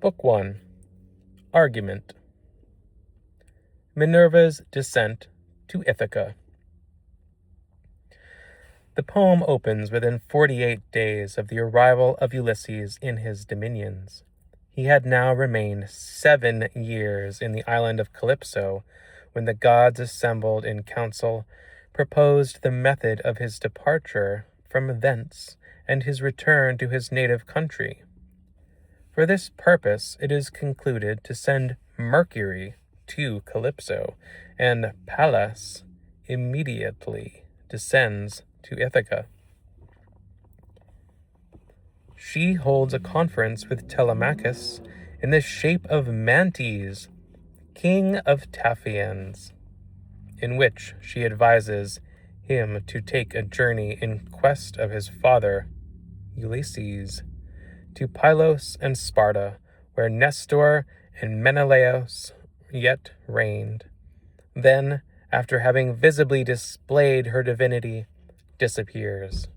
Book 1. Argument. Minerva's Descent to Ithaca. The poem opens within 48 days of the arrival of Ulysses in his dominions. He had now remained 7 years in the island of Calypso, when the gods assembled in council, proposed the method of his departure from thence, and his return to his native country. For this purpose it is concluded to send Mercury to Calypso, and Pallas immediately descends to Ithaca. She holds a conference with Telemachus in the shape of Mantes, king of Taphians, in which she advises him to take a journey in quest of his father, Ulysses, to Pylos and Sparta, where Nestor and Menelaus yet reigned. Then, after having visibly displayed her divinity, disappears.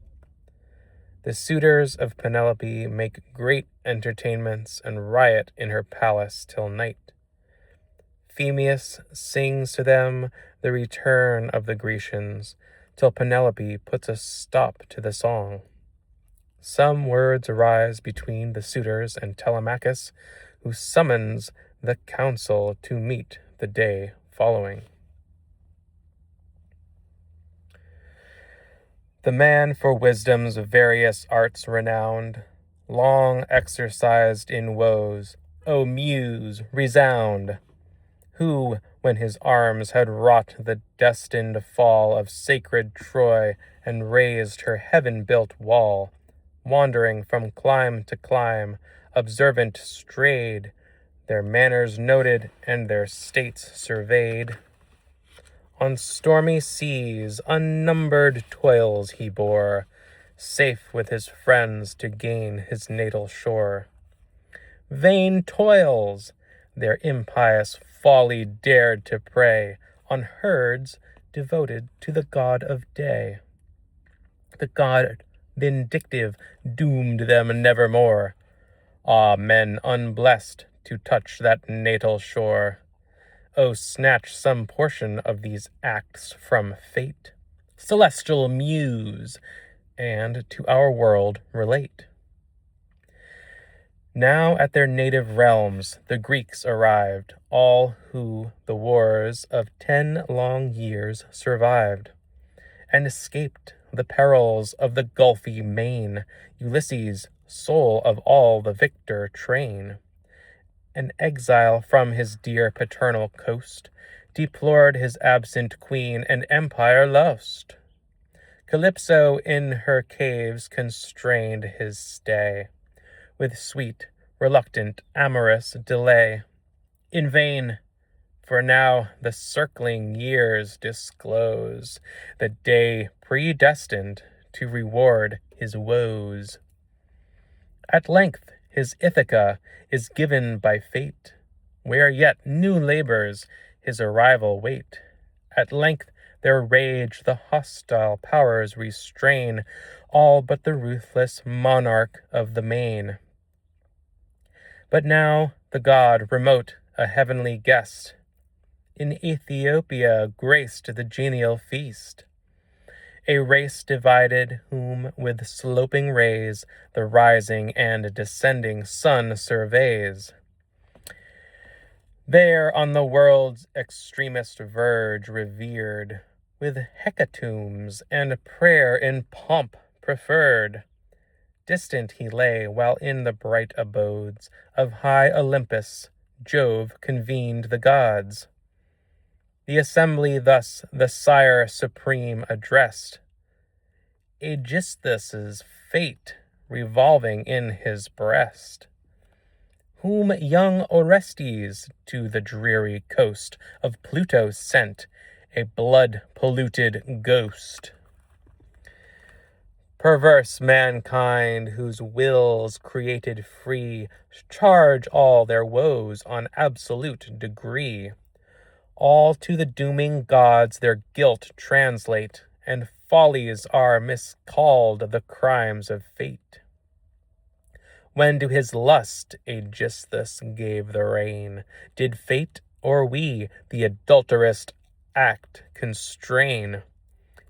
The suitors of Penelope make great entertainments and riot in her palace till night. Phemius sings to them the return of the Grecians, till Penelope puts a stop to the song. Some words arise between the suitors and Telemachus, who summons the council to meet the day following. The man for wisdom's various arts renowned, long exercised in woes, O Muse, resound! Who, when his arms had wrought the destined fall of sacred Troy and raised her heaven-built wall, wandering from clime to clime, observant strayed, their manners noted and their states surveyed. On stormy seas unnumbered toils he bore, safe with his friends to gain his natal shore. Vain toils! Their impious folly dared to prey on herds devoted to the god of day. The god vindictive doomed them nevermore. Ah, men unblessed to touch that natal shore! Oh, snatch some portion of these acts from fate, celestial Muse, and to our world relate. Now at their native realms the Greeks arrived, all who the wars of 10 long years survived, and escaped the perils of the gulfy main, Ulysses, soul of all the victor train. An exile from his dear paternal coast, deplored his absent queen and empire lost. Calypso in her caves constrained his stay, with sweet, reluctant, amorous delay. In vain, for now the circling years disclose the day predestined to reward his woes. At length his Ithaca is given by fate, where yet new labors his arrival wait. At length their rage the hostile powers restrain, all but the ruthless monarch of the main. But now the god remote, a heavenly guest, in Ethiopia graced the genial feast. A race divided, whom with sloping rays the rising and descending sun surveys. There on the world's extremest verge revered, with hecatombs and prayer in pomp preferred. Distant he lay, while in the bright abodes of high Olympus Jove convened the gods. The assembly thus the sire supreme addressed, Aegisthus' fate revolving in his breast, whom young Orestes to the dreary coast of Pluto sent, a blood-polluted ghost. Perverse mankind, whose wills created free charge all their woes on absolute degree. All to the dooming gods their guilt translate, and follies are miscalled the crimes of fate. when to his lust Aegisthus gave the rein. Did fate or we the adulterous act constrain?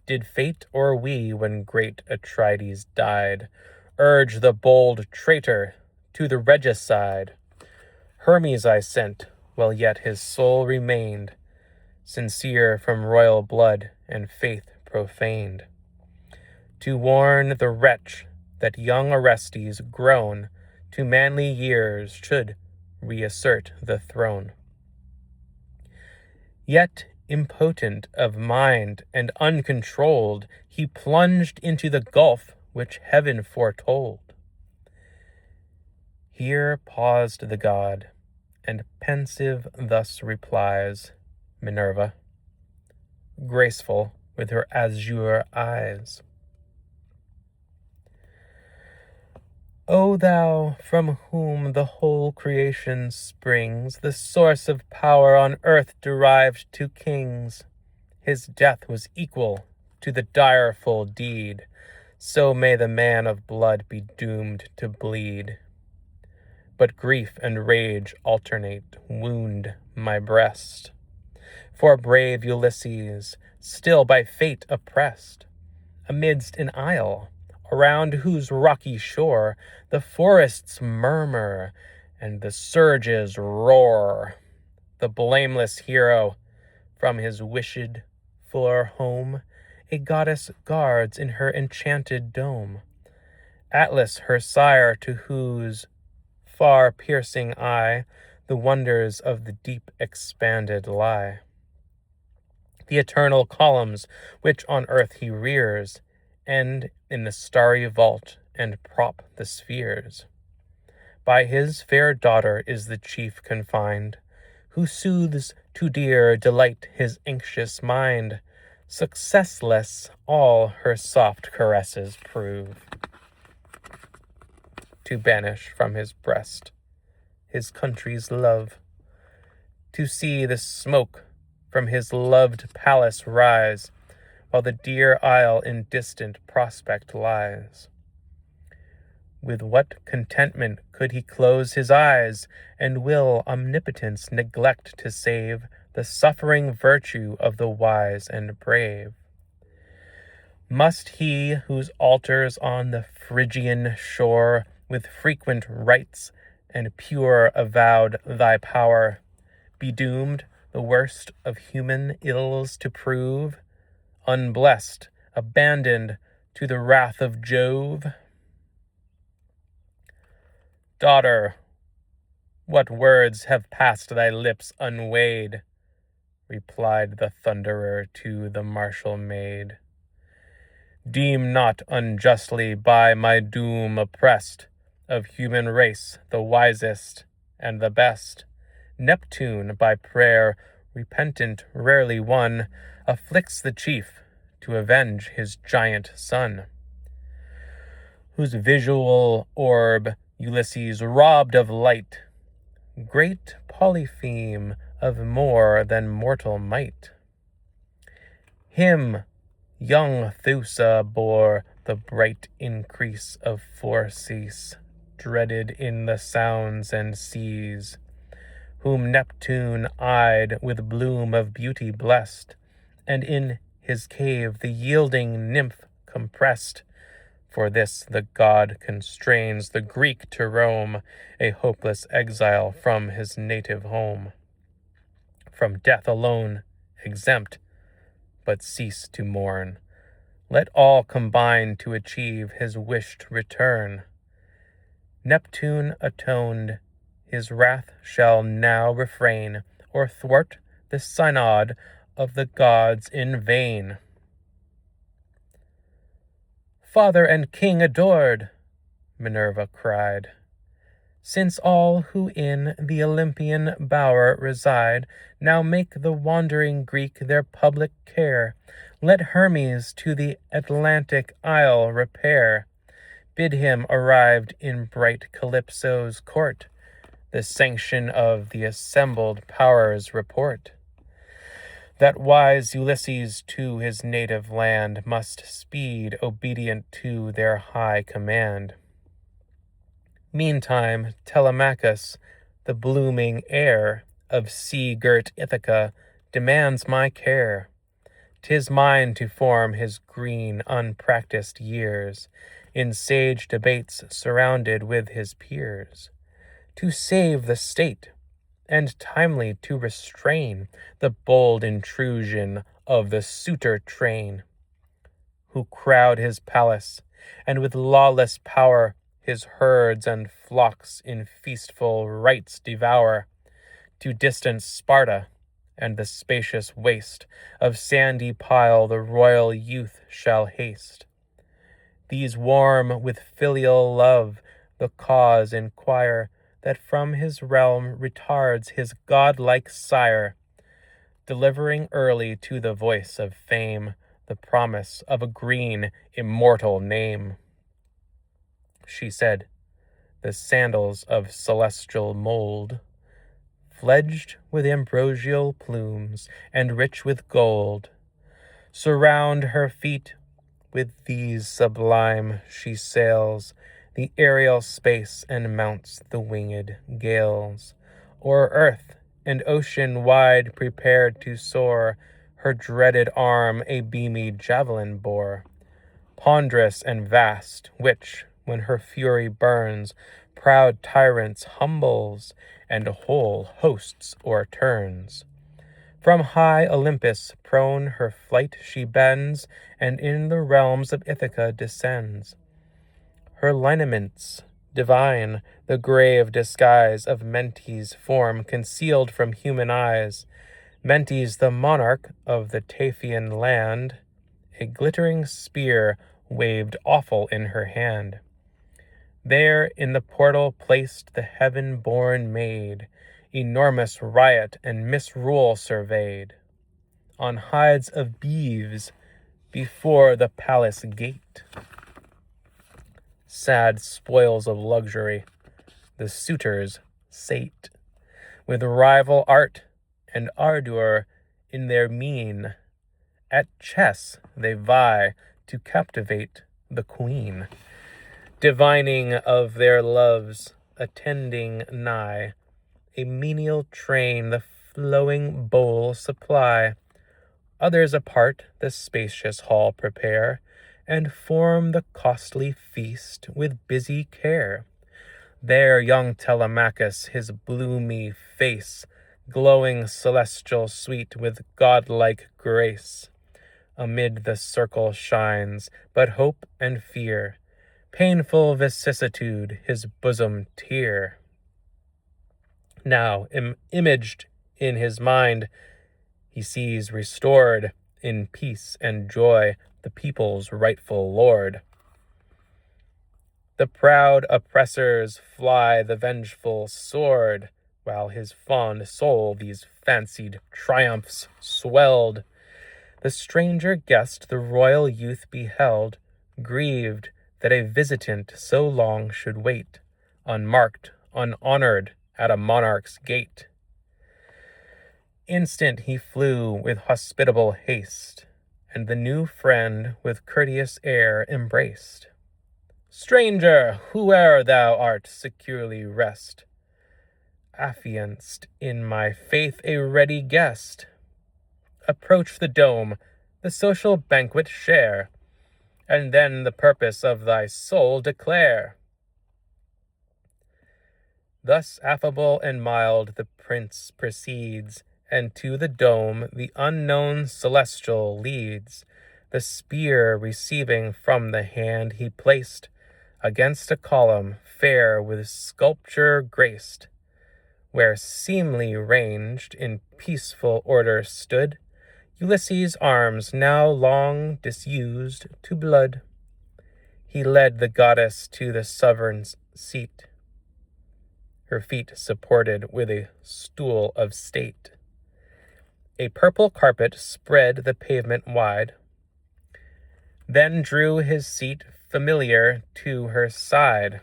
Did fate or we, when great Atrides died, urge the bold traitor to the regicide? Hermes I sent, while yet his soul remained sincere from royal blood and faith profaned, to warn the wretch that young Orestes, grown to manly years, should reassert the throne. Yet, impotent of mind and uncontrolled, he plunged into the gulf which heaven foretold. Here paused the god, and pensive thus replies Minerva, graceful with her azure eyes. O thou, from whom the whole creation springs, the source of power on earth derived to kings, his death was equal to the direful deed, so may the man of blood be doomed to bleed. But grief and rage alternate wound my breast, for brave Ulysses, still by fate oppressed, amidst an isle, around whose rocky shore the forests murmur and the surges roar, the blameless hero, from his wished for home, a goddess guards in her enchanted dome. Atlas, her sire, to whose far-piercing eye the wonders of the deep expanded lie. The eternal columns which on earth he rears, end in the starry vault and prop the spheres. By his fair daughter is the chief confined, who soothes to dear delight his anxious mind. Successless all her soft caresses prove, to banish from his breast his country's love, to see the smoke from his loved palace rise, while the dear isle in distant prospect lies. With what contentment could he close his eyes, and will omnipotence neglect to save the suffering virtue of the wise and brave? Must he, whose altars on the Phrygian shore with frequent rites and pure avowed thy power, be doomed the worst of human ills to prove, unblessed, abandoned to the wrath of Jove? Daughter, what words have passed thy lips unweighed? Replied the thunderer to the martial maid. Deem not unjustly by my doom oppressed, of human race the wisest and the best. Neptune, by prayer repentant rarely won, afflicts the chief to avenge his giant son, whose visual orb Ulysses robbed of light, great Polypheme of more than mortal might. Him young Theusa bore the bright increase of Phorcys, dreaded in the sounds and seas, whom Neptune eyed with bloom of beauty blessed, and in his cave the yielding nymph compressed. For this the god constrains the Greek to roam, a hopeless exile from his native home. From death alone exempt, but cease to mourn. Let all combine to achieve his wished return. Neptune atoned, his wrath shall now refrain, or thwart the synod of the gods in vain. Father and king adored, Minerva cried, since all who in the Olympian bower reside now make the wandering Greek their public care, let Hermes to the Atlantic isle repair. Bid him, arrived in bright Calypso's court, the sanction of the assembled powers report, that wise Ulysses to his native land must speed, obedient to their high command. Meantime, Telemachus, the blooming heir of sea-girt Ithaca, demands my care. 'Tis mine to form his green, unpracticed years in sage debates surrounded with his peers, to save the state, and timely to restrain the bold intrusion of the suitor train, who crowd his palace, and with lawless power his herds and flocks in feastful rites devour, to distant Sparta and the spacious waste of sandy pile the royal youth shall haste. These warm with filial love the cause inquire that from his realm retards his godlike sire, delivering early to the voice of fame the promise of a green, immortal name. She said, the sandals of celestial mold, fledged with ambrosial plumes and rich with gold, surround her feet. With these sublime she sails the aerial space and mounts the winged gales. O'er earth and ocean wide prepared to soar, her dreaded arm a beamy javelin bore, ponderous and vast, which, when her fury burns, proud tyrants humbles and whole hosts o'erturns. From high Olympus prone her flight she bends, and in the realms of Ithaca descends. Her lineaments divine, the grave disguise of Mentes' form concealed from human eyes. Mentes, the monarch of the Taphian land, a glittering spear waved awful in her hand. There in the portal placed the heaven-born maid, enormous riot and misrule surveyed, on hides of beeves before the palace gate. Sad spoils of luxury, the suitors sate, with rival art and ardor in their mien. At chess they vie to captivate the queen, divining of their loves, attending nigh, a menial train the flowing bowl supply. Others apart the spacious hall prepare, and form the costly feast with busy care. There young Telemachus, his bloomy face glowing celestial sweet with godlike grace, amid the circle shines, but hope and fear, painful vicissitude his bosom tear. Now, imaged in his mind, he sees restored in peace and joy the people's rightful lord. The proud oppressors fly the vengeful sword, while his fond soul these fancied triumphs swelled. The stranger guest the royal youth beheld, grieved that a visitant so long should wait, unmarked, unhonored, at a monarch's gate. Instant he flew with hospitable haste, and the new friend with courteous air embraced. Stranger, whoe'er thou art, securely rest, affianced in my faith a ready guest. Approach the dome, the social banquet share, and then the purpose of thy soul declare. Thus affable and mild the prince proceeds, and to the dome the unknown celestial leads. The spear receiving from the hand he placed against a column fair with sculpture graced, where seemly ranged in peaceful order stood Ulysses' arms, now long disused to blood. He led the goddess to the sovereign's seat, her feet supported with a stool of state. A purple carpet spread the pavement wide, then drew his seat familiar to her side.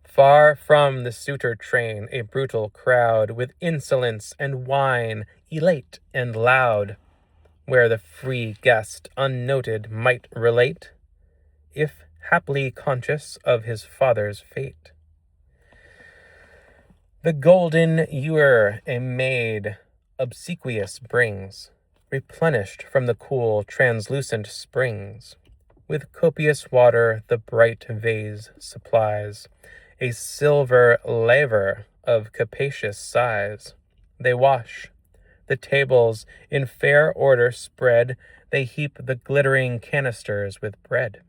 Far from the suitor train, a brutal crowd, with insolence and wine, elate and loud, where the free guest unnoted might relate, if haply conscious of his father's fate. The golden ewer a maid obsequious brings, replenished from the cool, translucent springs. With copious water the bright vase supplies, a silver laver of capacious size. They wash, the tables in fair order spread, they heap the glittering canisters with bread.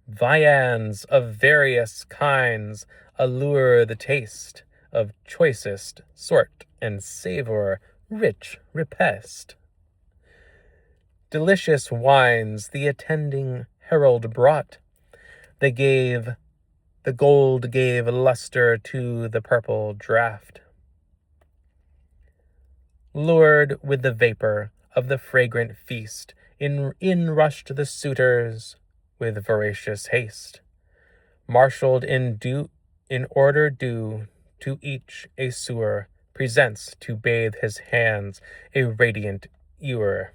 Viands of various kinds allure the taste of choicest sort and savor rich repast. Delicious wines the attending herald brought. The gold gave luster to the purple draught. Lured with the vapor of the fragrant feast, in rushed the suitors with voracious haste. Marshaled in order due, to each a sewer presents to bathe his hands a radiant ewer.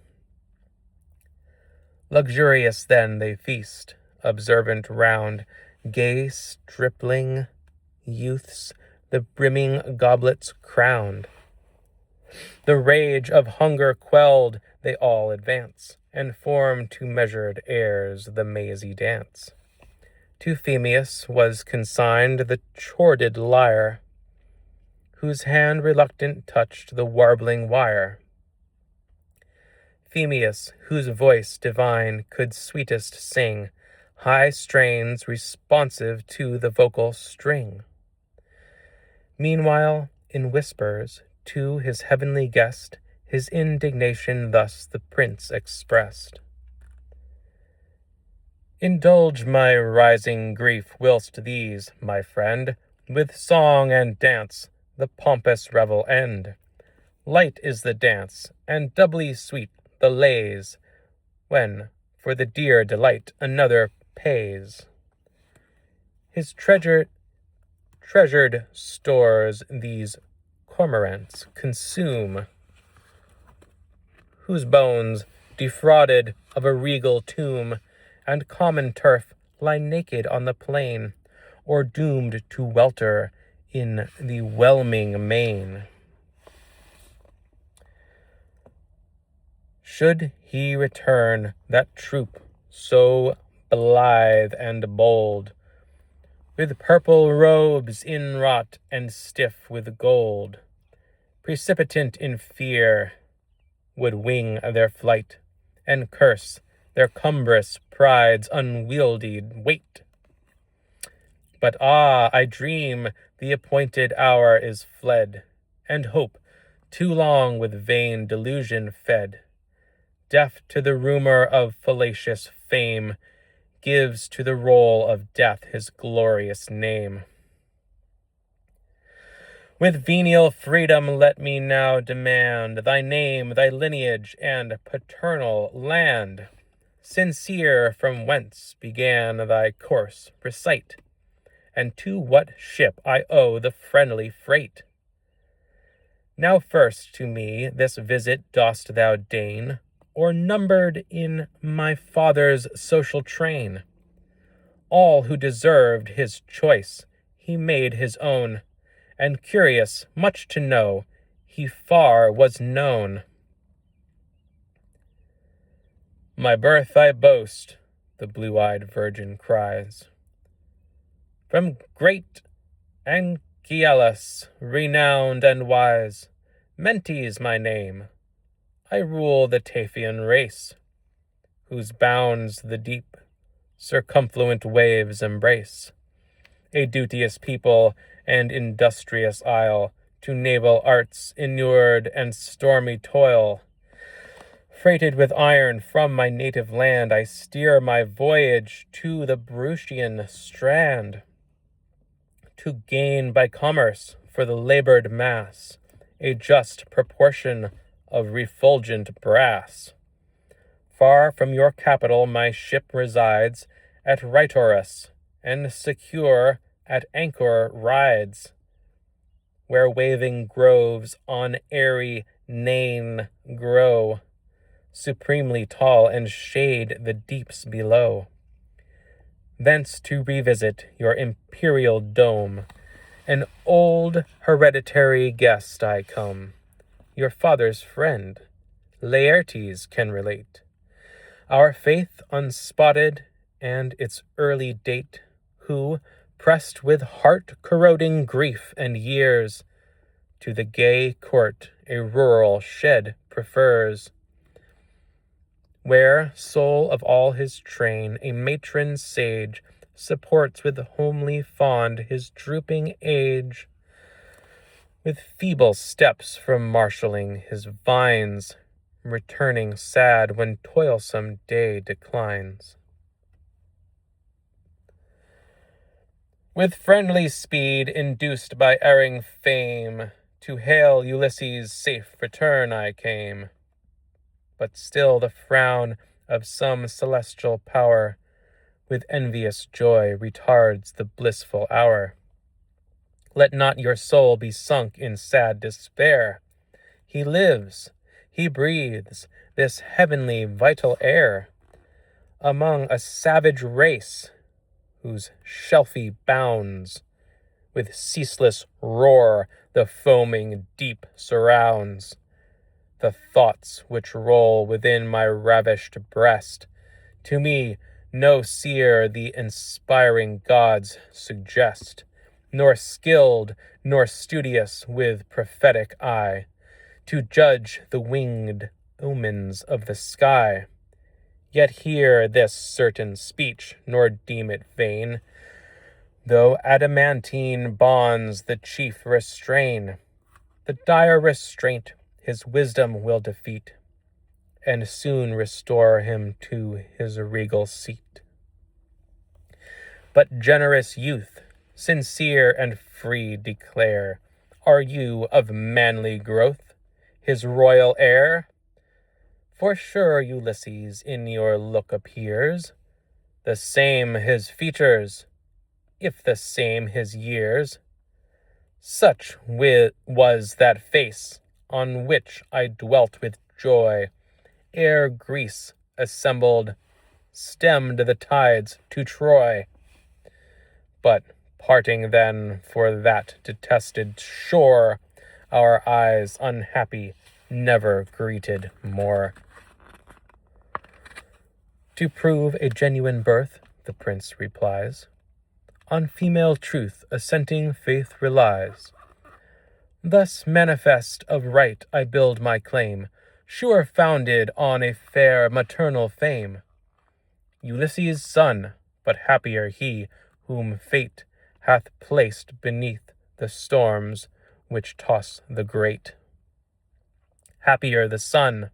Luxurious then they feast, observant round, gay stripling youths, the brimming goblets crowned. The rage of hunger quelled, they all advance, and form to measured airs the mazy dance. To Phemius was consigned the chorded lyre, whose hand reluctant touched the warbling wire. Phemius, whose voice divine could sweetest sing, high strains responsive to the vocal string. Meanwhile, in whispers, to his heavenly guest, his indignation thus the prince expressed. Indulge my rising grief whilst these, my friend, with song and dance, the pompous revel end. Light is the dance, and doubly sweet the lays, when for the dear delight another pays. His treasured stores these cormorants consume, whose bones, defrauded of a regal tomb and common turf, lie naked on the plain, or doomed to welter in the whelming main. Should he return, that troop so blithe and bold, with purple robes inwrought and stiff with gold, precipitant in fear, would wing their flight, and curse their cumbrous pride's unwieldy weight. But I dream the appointed hour is fled, and hope, too long with vain delusion fed, deaf to the rumor of fallacious fame, gives to the roll of death his glorious name. With venial freedom let me now demand thy name, thy lineage, and paternal land. Sincere, from whence began thy course, recite, and to what ship I owe the friendly freight. Now first to me this visit dost thou deign, or numbered in my father's social train. All who deserved his choice he made his own, and curious much to know, he far was known. My birth I boast, the blue-eyed virgin cries. From great Anchialus, renowned and wise, Mentes my name, I rule the Taphian race, whose bounds the deep, circumfluent waves embrace. A duteous people and industrious isle, to naval arts inured and stormy toil. Freighted with iron from my native land, I steer my voyage to the Brutian strand, to gain by commerce for the labored mass a just proportion of refulgent brass. Far from your capital my ship resides at Rhitorus, and secure at anchor rides, where waving groves on airy Nain grow, supremely tall, and shade the deeps below. thence to revisit your imperial dome. An old hereditary guest I come, your father's friend, Laertes can relate. Our faith unspotted and its early date, who, pressed with heart-corroding grief and years, to the gay court a rural shed prefers, where, sole of all his train, a matron sage supports with homely fond his drooping age, with feeble steps from marshalling his vines, returning sad when toilsome day declines. With friendly speed induced by erring fame, to hail Ulysses' safe return I came. But still the frown of some celestial power with envious joy retards the blissful hour. Let not your soul be sunk in sad despair. He lives, he breathes this heavenly vital air among a savage race whose shelfy bounds with ceaseless roar the foaming deep surrounds. The thoughts which roll within my ravished breast, to me no seer the inspiring gods suggest, nor skilled nor studious with prophetic eye, to judge the winged omens of the sky. Yet hear this certain speech, nor deem it vain, though adamantine bonds the chief restrain. The dire restraint his wisdom will defeat, and soon restore him to his regal seat. But generous youth, sincere and free declare, are you of manly growth, his royal heir? For sure Ulysses in your look appears, the same his features, if the same his years. Such was that face on which I dwelt with joy, ere Greece assembled, stemmed the tides to Troy. But parting then for that detested shore, our eyes unhappy never greeted more. To prove a genuine birth, the prince replies, on female truth assenting faith relies. Thus manifest of right I build my claim, sure founded on a fair maternal fame. Ulysses' son, but happier he, whom fate hath placed beneath the storms which toss the great. Happier the son,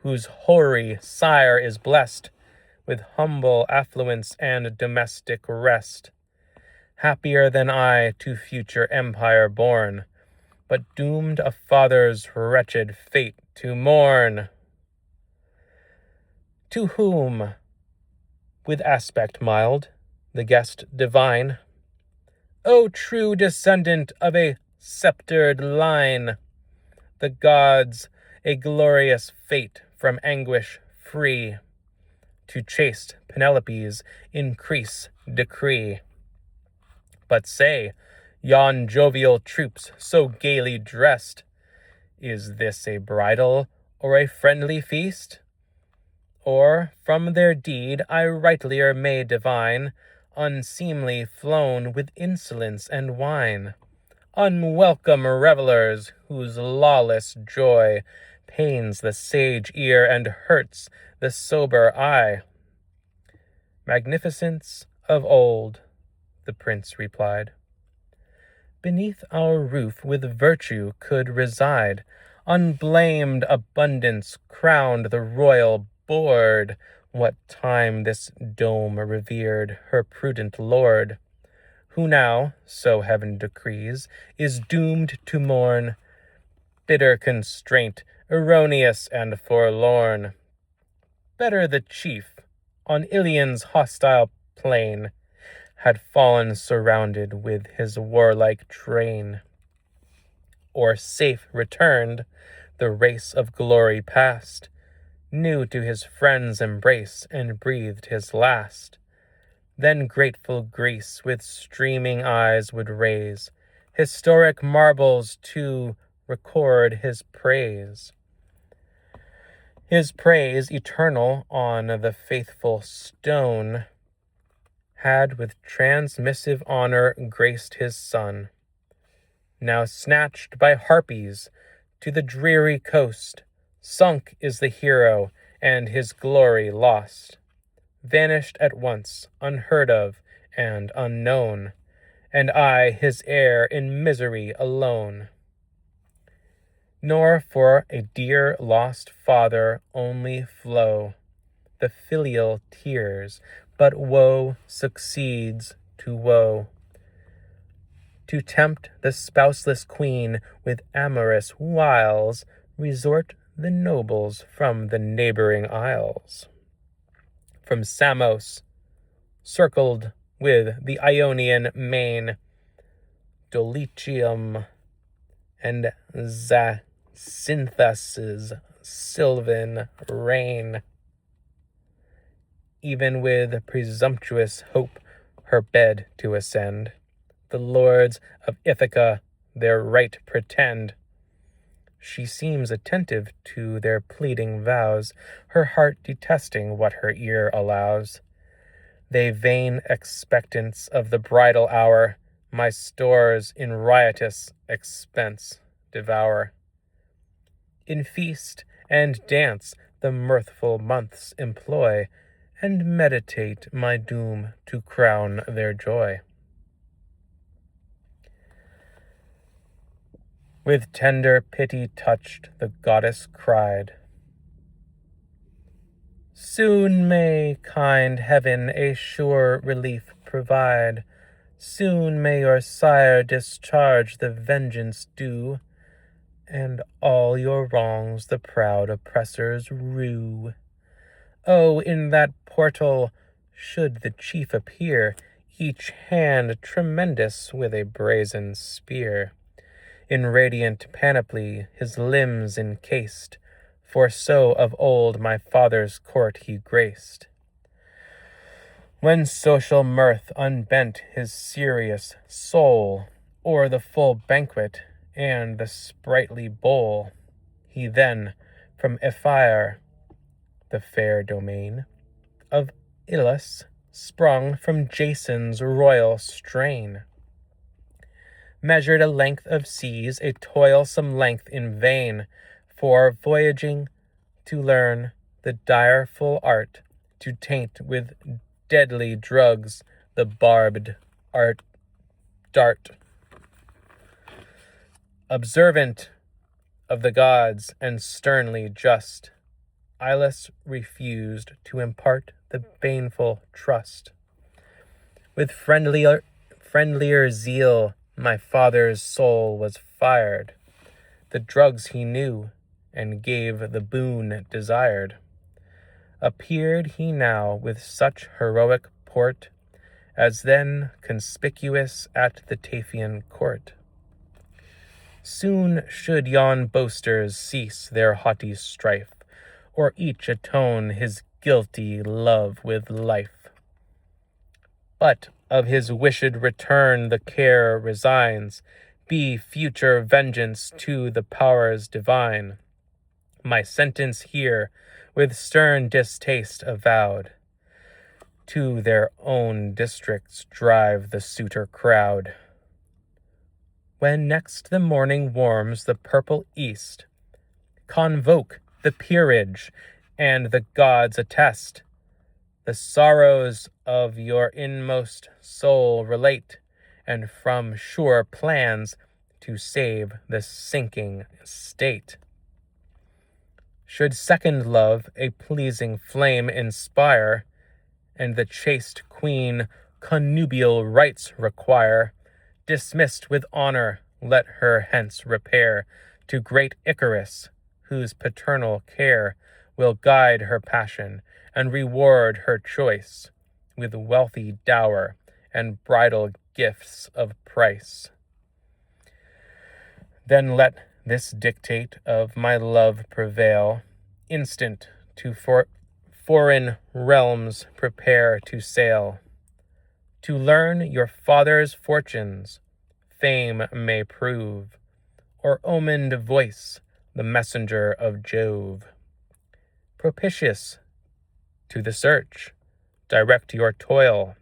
whose hoary sire is blessed with humble affluence and domestic rest. Happier than I to future empire born, but doomed a father's wretched fate to mourn. To whom, with aspect mild, the guest divine, O true descendant of a sceptred line, the gods a glorious fate from anguish free, to chaste Penelope's increase decree. But say, yon jovial troops so gaily dressed, is this a bridal or a friendly feast? Or from their deed I rightlier may divine, unseemly flown with insolence and wine, unwelcome revellers whose lawless joy pains the sage ear and hurts the sober eye. Magnificence of old, the prince replied, beneath our roof with virtue could reside, unblamed abundance crowned the royal board, what time this dome revered her prudent lord, who now, so heaven decrees, is doomed to mourn, bitter constraint, erroneous and forlorn. Better the chief, on Ilion's hostile plain, had fallen surrounded with his warlike train, or safe returned, the race of glory past, new to his friend's embrace and breathed his last, Then grateful Greece with streaming eyes would raise historic marbles to record his praise. His praise eternal on the faithful stone had with transmissive honor graced his son. Now snatched by harpies to the dreary coast, sunk is the hero and his glory lost. Vanished at once, unheard of and unknown, and I, his heir, in misery alone. Nor for a dear lost father only flow the filial tears, but woe succeeds to woe. To tempt the spouseless queen with amorous wiles, resort the nobles from the neighboring isles. From Samos, circled with the Ionian main, Dulichium and Zacynthus's sylvan reign. Even with presumptuous hope her bed to ascend, the lords of Ithaca their right pretend. She seems attentive to their pleading vows, her heart detesting what her ear allows. They vain expectants of the bridal hour, my stores in riotous expense devour. In feast and dance the mirthful months employ, and meditate my doom to crown their joy. With tender pity touched, the goddess cried, Soon may kind heaven a sure relief provide. Soon may your sire discharge the vengeance due, and all your wrongs the proud oppressors rue. Oh, in that portal, should the chief appear, each hand tremendous with a brazen spear, in radiant panoply his limbs encased, for so of old my father's court he graced. When social mirth unbent his serious soul, o'er the full banquet and the sprightly bowl, he then from Ephyre, the fair domain of Ilus, sprung from Jason's royal strain, measured a length of seas, a toilsome length in vain, for voyaging to learn the direful art to taint with deadly drugs the barbed dart. Observant of the gods and sternly just, Ilus refused to impart the baneful trust. With friendlier zeal my father's soul was fired. The drugs he knew, and gave the boon desired. Appeared he now with such heroic port, as then conspicuous at the Taphian court. Soon should yon boasters cease their haughty strife, or each atone his guilty love with life. But of his wished return the care resigns, be future vengeance to the powers divine. My sentence here, with stern distaste avowed, to their own districts drive the suitor crowd. When next the morning warms the purple east, convoke the peerage, and the gods attest. The sorrows of your inmost soul relate, and from sure plans to save the sinking state. Should second love a pleasing flame inspire, and the chaste queen connubial rites require, dismissed with honor, let her hence repair to great Icarus, whose paternal care will guide her passion and reward her choice with wealthy dower and bridal gifts of price. Then let this dictate of my love prevail, instant to foreign realms prepare to sail. to learn your father's fortunes, fame may prove, or omened voice, the messenger of Jove. Propitious to the search, direct your toil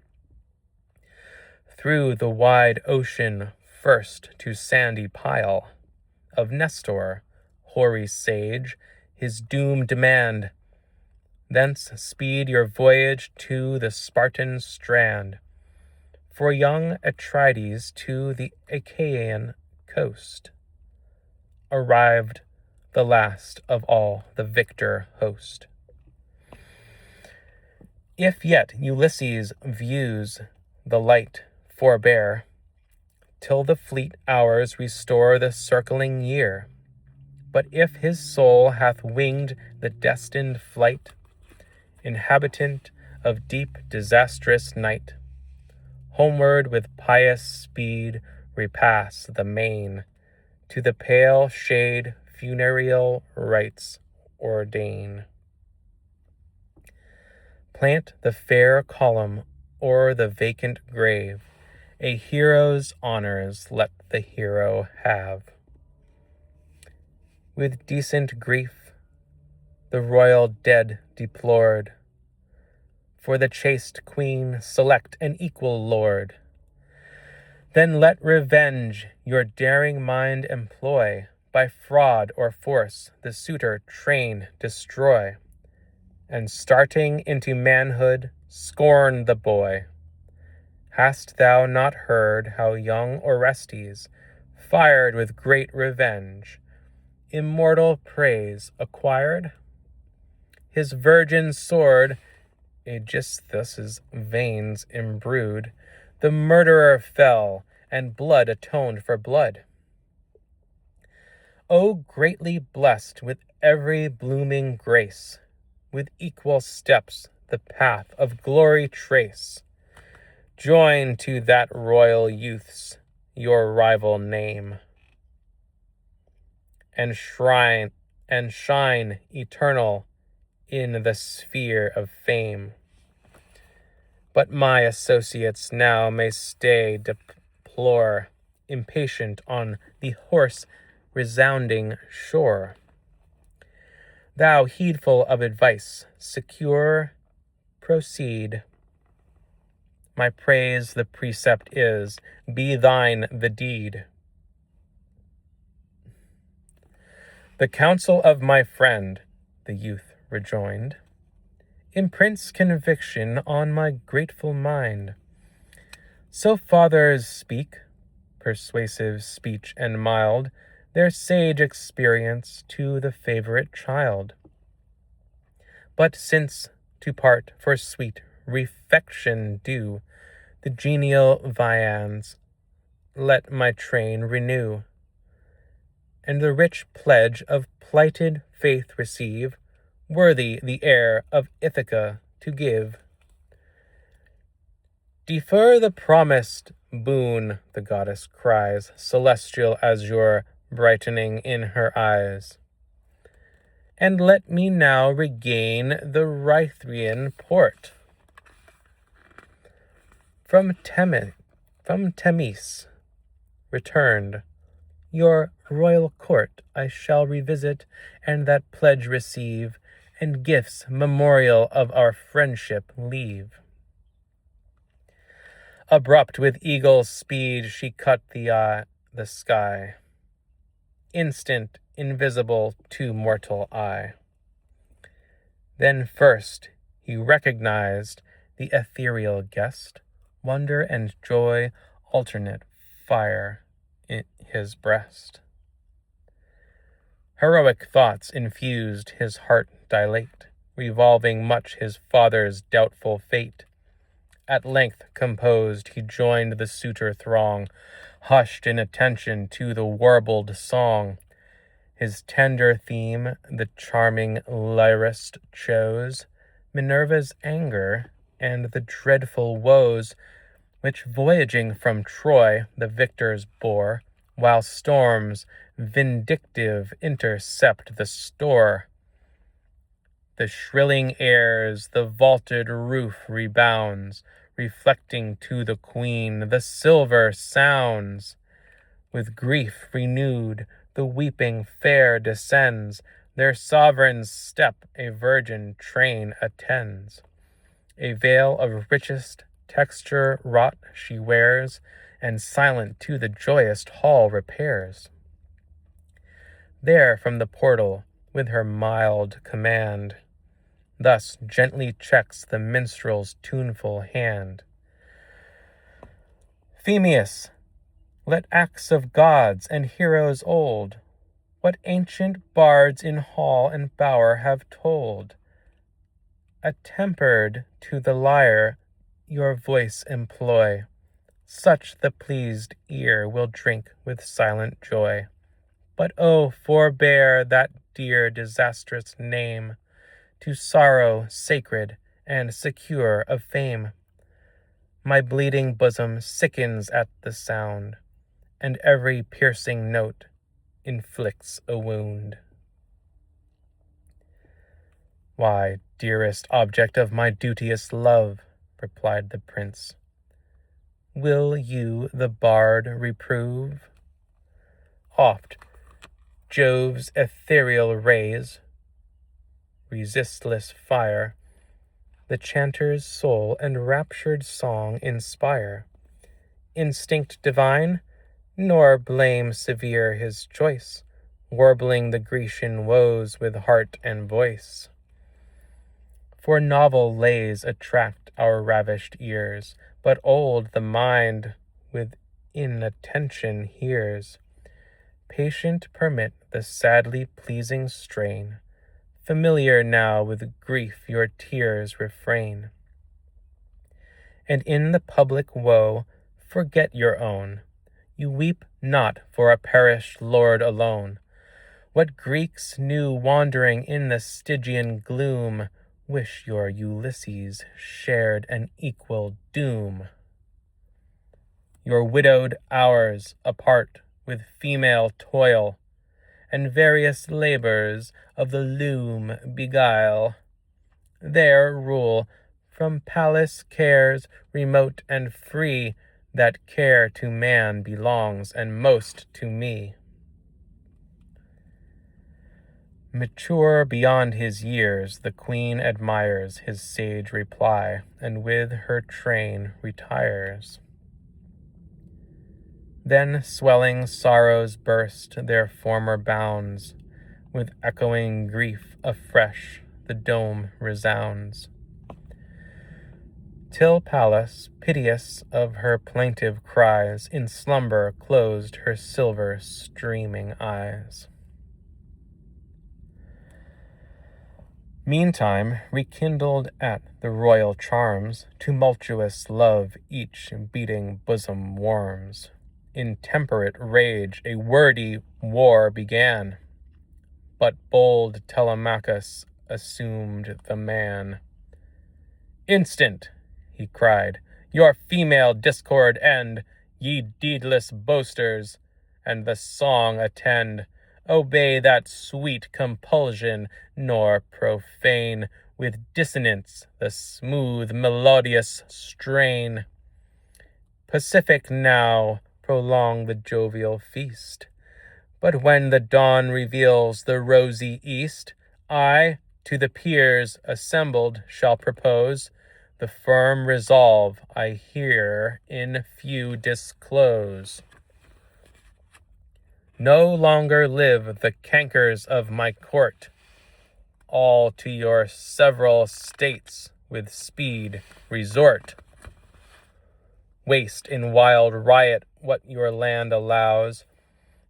through the wide ocean, first to sandy pile of Nestor, hoary sage, his doom demand. Thence speed your voyage to the Spartan strand, for young Atrides to the Achaean coast arrived, the last of all the victor host. If yet Ulysses views the light, forbear, till the fleet hours restore the circling year. But if his soul hath winged the destined flight, inhabitant of deep disastrous night, homeward with pious speed repass the main, to the pale shade funereal rites ordain. Plant the fair column o'er the vacant grave, a hero's honors let the hero have. With decent grief the royal dead deplored, for the chaste queen select an equal lord. Then let revenge your daring mind employ, by fraud or force the suitor train destroy, and starting into manhood scorn the boy. Hast thou not heard how young Orestes, fired with great revenge, immortal praise acquired? His virgin sword Aegisthus' veins imbrued, the murderer fell, and blood atoned for blood. O greatly blessed with every blooming grace, with equal steps the path of glory trace, join to that royal youth's your rival name, and shine eternal in the sphere of fame. But my associates now may stay deplore, impatient on the hoarse resounding shore. Thou, heedful of advice, secure, proceed. My praise the precept is, be thine the deed. The counsel of my friend, the youth rejoined, imprints conviction on my grateful mind. So fathers speak, persuasive speech and mild, their sage experience to the favorite child. But since to part for sweet refection due, the genial viands let my train renew, and the rich pledge of plighted faith receive, worthy the heir of Ithaca to give. Defer the promised boon, the goddess cries, celestial azure brightening in her eyes. And let me now regain the Rhythrian port. From Themis returned, your royal court I shall revisit, and that pledge receive, and gifts memorial of our friendship leave. Abrupt with eagle speed she cut the sky, instant, invisible to mortal eye. Then first he recognized the ethereal guest, wonder and joy alternate fire in his breast. Heroic thoughts infused his heart dilate, revolving much his father's doubtful fate. At length composed, he joined the suitor throng, hushed in attention to the warbled song. His tender theme the charming lyrist chose, Minerva's anger and the dreadful woes which voyaging from Troy the victors bore, while storms vindictive intercept the store. The shrilling airs, the vaulted roof rebounds, reflecting to the queen the silver sounds. With grief renewed, the weeping fair descends, their sovereign's step a virgin train attends. A veil of richest texture wrought she wears, and silent to the joyous hall repairs. There from the portal, with her mild command, thus gently checks the minstrel's tuneful hand. Phemius, let acts of gods and heroes old, what ancient bards in hall and bower have told, attempered to the lyre your voice employ, such the pleased ear will drink with silent joy. But oh, forbear that dear disastrous name, to sorrow sacred and secure of fame. My bleeding bosom sickens at the sound, and every piercing note inflicts a wound. Why, dearest object of my duteous love, replied the prince, will you the bard reprove? Oft Jove's ethereal rays, resistless fire, the chanter's soul and raptured song inspire. Instinct divine, nor blame severe his choice, warbling the Grecian woes with heart and voice. For novel lays attract our ravished ears, but old the mind with inattention hears. Patient permit the sadly pleasing strain, familiar now with grief your tears refrain. And in the public woe forget your own, you weep not for a perished lord alone. What Greeks new wandering in the Stygian gloom wish your Ulysses shared an equal doom. Your widowed hours apart with female toil, and various labors of the loom beguile. There rule from palace cares remote and free, that care to man belongs and most to me. Mature beyond his years, the queen admires his sage reply, and with her train retires. Then swelling sorrows burst their former bounds, with echoing grief afresh the dome resounds. Till Pallas, piteous of her plaintive cries, in slumber closed her silver streaming eyes. Meantime, rekindled at the royal charms, tumultuous love each beating bosom warms. In temperate rage a wordy war began, but bold Telemachus assumed the man. Instant, he cried, your female discord end, ye deedless boasters, and the song attend. Obey that sweet compulsion, nor profane with dissonance the smooth melodious strain. Pacific now prolong the jovial feast, but when the dawn reveals the rosy east, I to the peers assembled shall propose the firm resolve I here in few disclose. No longer live the cankers of my court, all to your several states with speed resort. Waste in wild riot what your land allows,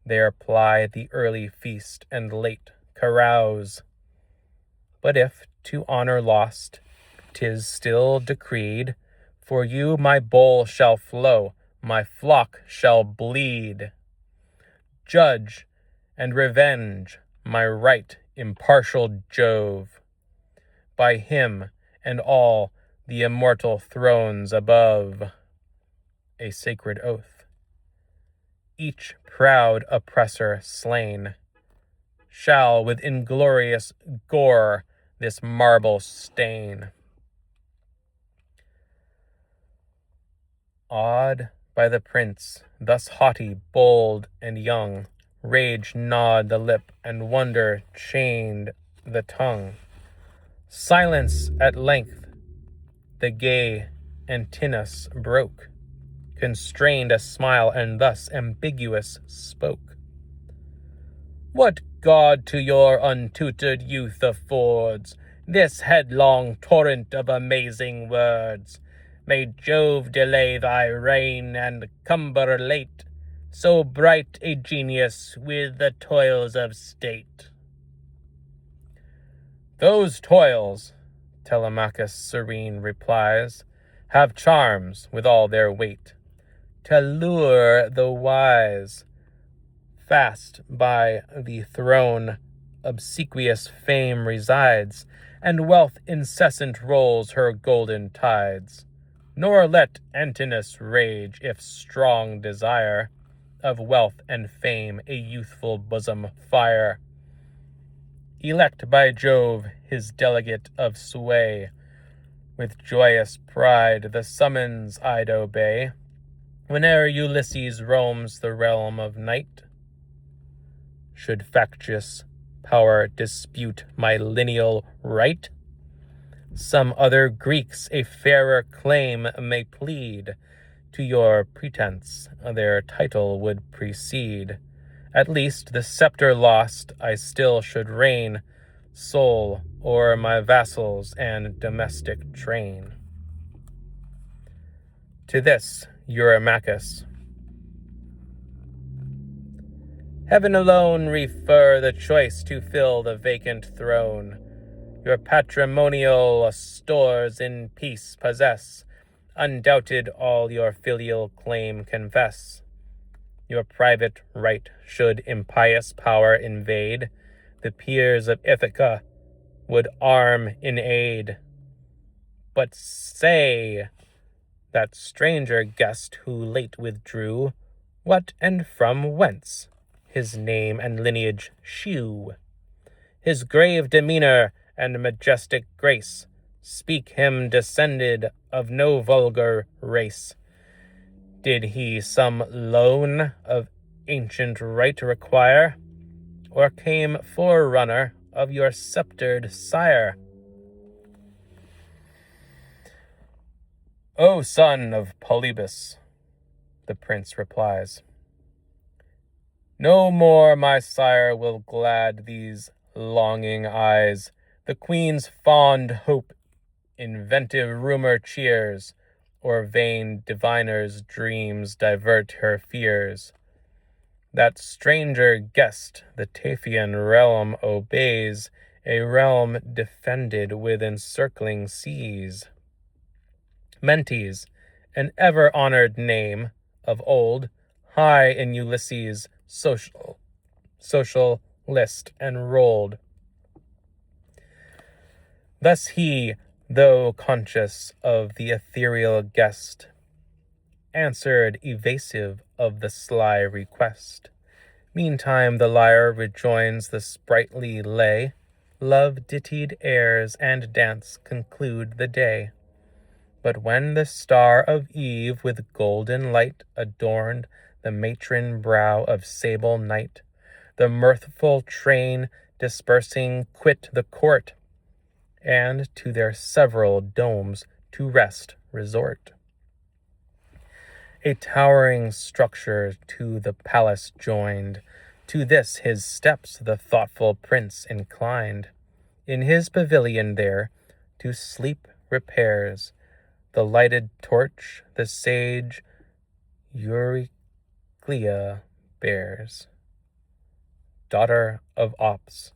there ply the early feast and late carouse. But if to honor lost, 'tis still decreed, for you my bowl shall flow, my flock shall bleed. Judge and revenge my right impartial Jove, by him and all the immortal thrones above. A sacred oath. Each proud oppressor slain shall with inglorious gore this marble stain. Awed by the prince, thus haughty, bold, and young, rage gnawed the lip, and wonder chained the tongue. Silence at length the gay Antinous broke, constrained a smile, and thus ambiguous spoke. What God to your untutored youth affords this headlong torrent of amazing words? May Jove delay thy reign and cumber late so bright a genius with the toils of state. Those toils, Telemachus serene replies, have charms with all their weight, to lure the wise. Fast by the throne obsequious fame resides, and wealth incessant rolls her golden tides. Nor let Antinous rage if strong desire of wealth and fame a youthful bosom fire. Elect by Jove his delegate of sway, with joyous pride the summons I'd obey, whene'er Ulysses roams the realm of night. Should factious power dispute my lineal right, some other Greeks a fairer claim may plead. To your pretense their title would precede. At least the scepter lost I still should reign, sole o'er my vassals and domestic train. To this Eurymachus: Heaven alone refer the choice to fill the vacant throne. Your patrimonial stores in peace possess, undoubted all your filial claim confess. Your private right should impious power invade, the peers of Ithaca would arm in aid. But say, that stranger guest who late withdrew, what and from whence his name and lineage shew? His grave demeanor and majestic grace speak him descended of no vulgar race. Did he some loan of ancient right require, or came forerunner of your sceptred sire? O son of Polybus, the prince replies, no more my sire will glad these longing eyes. The queen's fond hope inventive rumor cheers, or vain diviner's dreams divert her fears. That stranger guest the Taphian realm obeys, a realm defended with encircling seas. Mentes, an ever-honored name of old, high in Ulysses' social list enrolled. Thus he, though conscious of the ethereal guest, answered evasive of the sly request. Meantime the lyre rejoins the sprightly lay, love-dittied airs and dance conclude the day. But when the star of eve with golden light adorned the matron brow of sable night, the mirthful train dispersing quit the court, and to their several domes to rest resort. A towering structure to the palace joined, to this his steps the thoughtful prince inclined. In his pavilion there to sleep repairs, the lighted torch the sage Euryclea bears, daughter of Ops,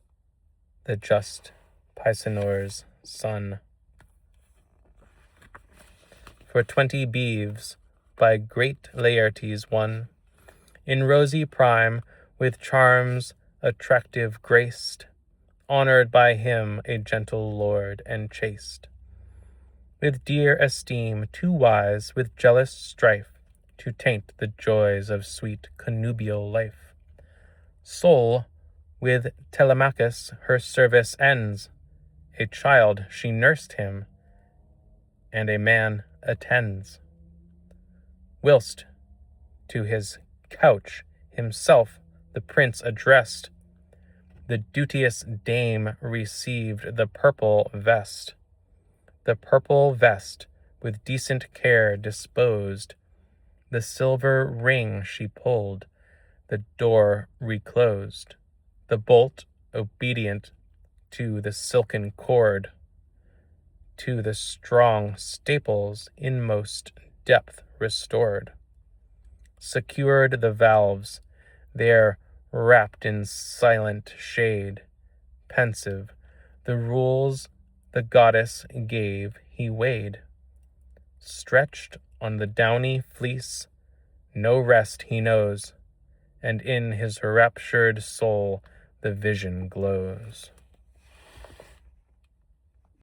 the just Pisanor's son. For 20 beeves, by great Laertes won, in rosy prime, with charms attractive graced, honored by him a gentle lord and chaste. With dear esteem too wise, with jealous strife, to taint the joys of sweet connubial life. Sole with Telemachus her service ends, a child she nursed him, and a man attends. whilst to his couch himself the prince addressed. The duteous dame received the purple vest. The purple vest, with decent care disposed, the silver ring she pulled, the door reclosed, the bolt obedient to the silken cord, to the strong staples inmost depth restored, secured the valves, there wrapped in silent shade, pensive, the rules the goddess gave he weighed, stretched on the downy fleece, no rest he knows, and in his raptured soul the vision glows.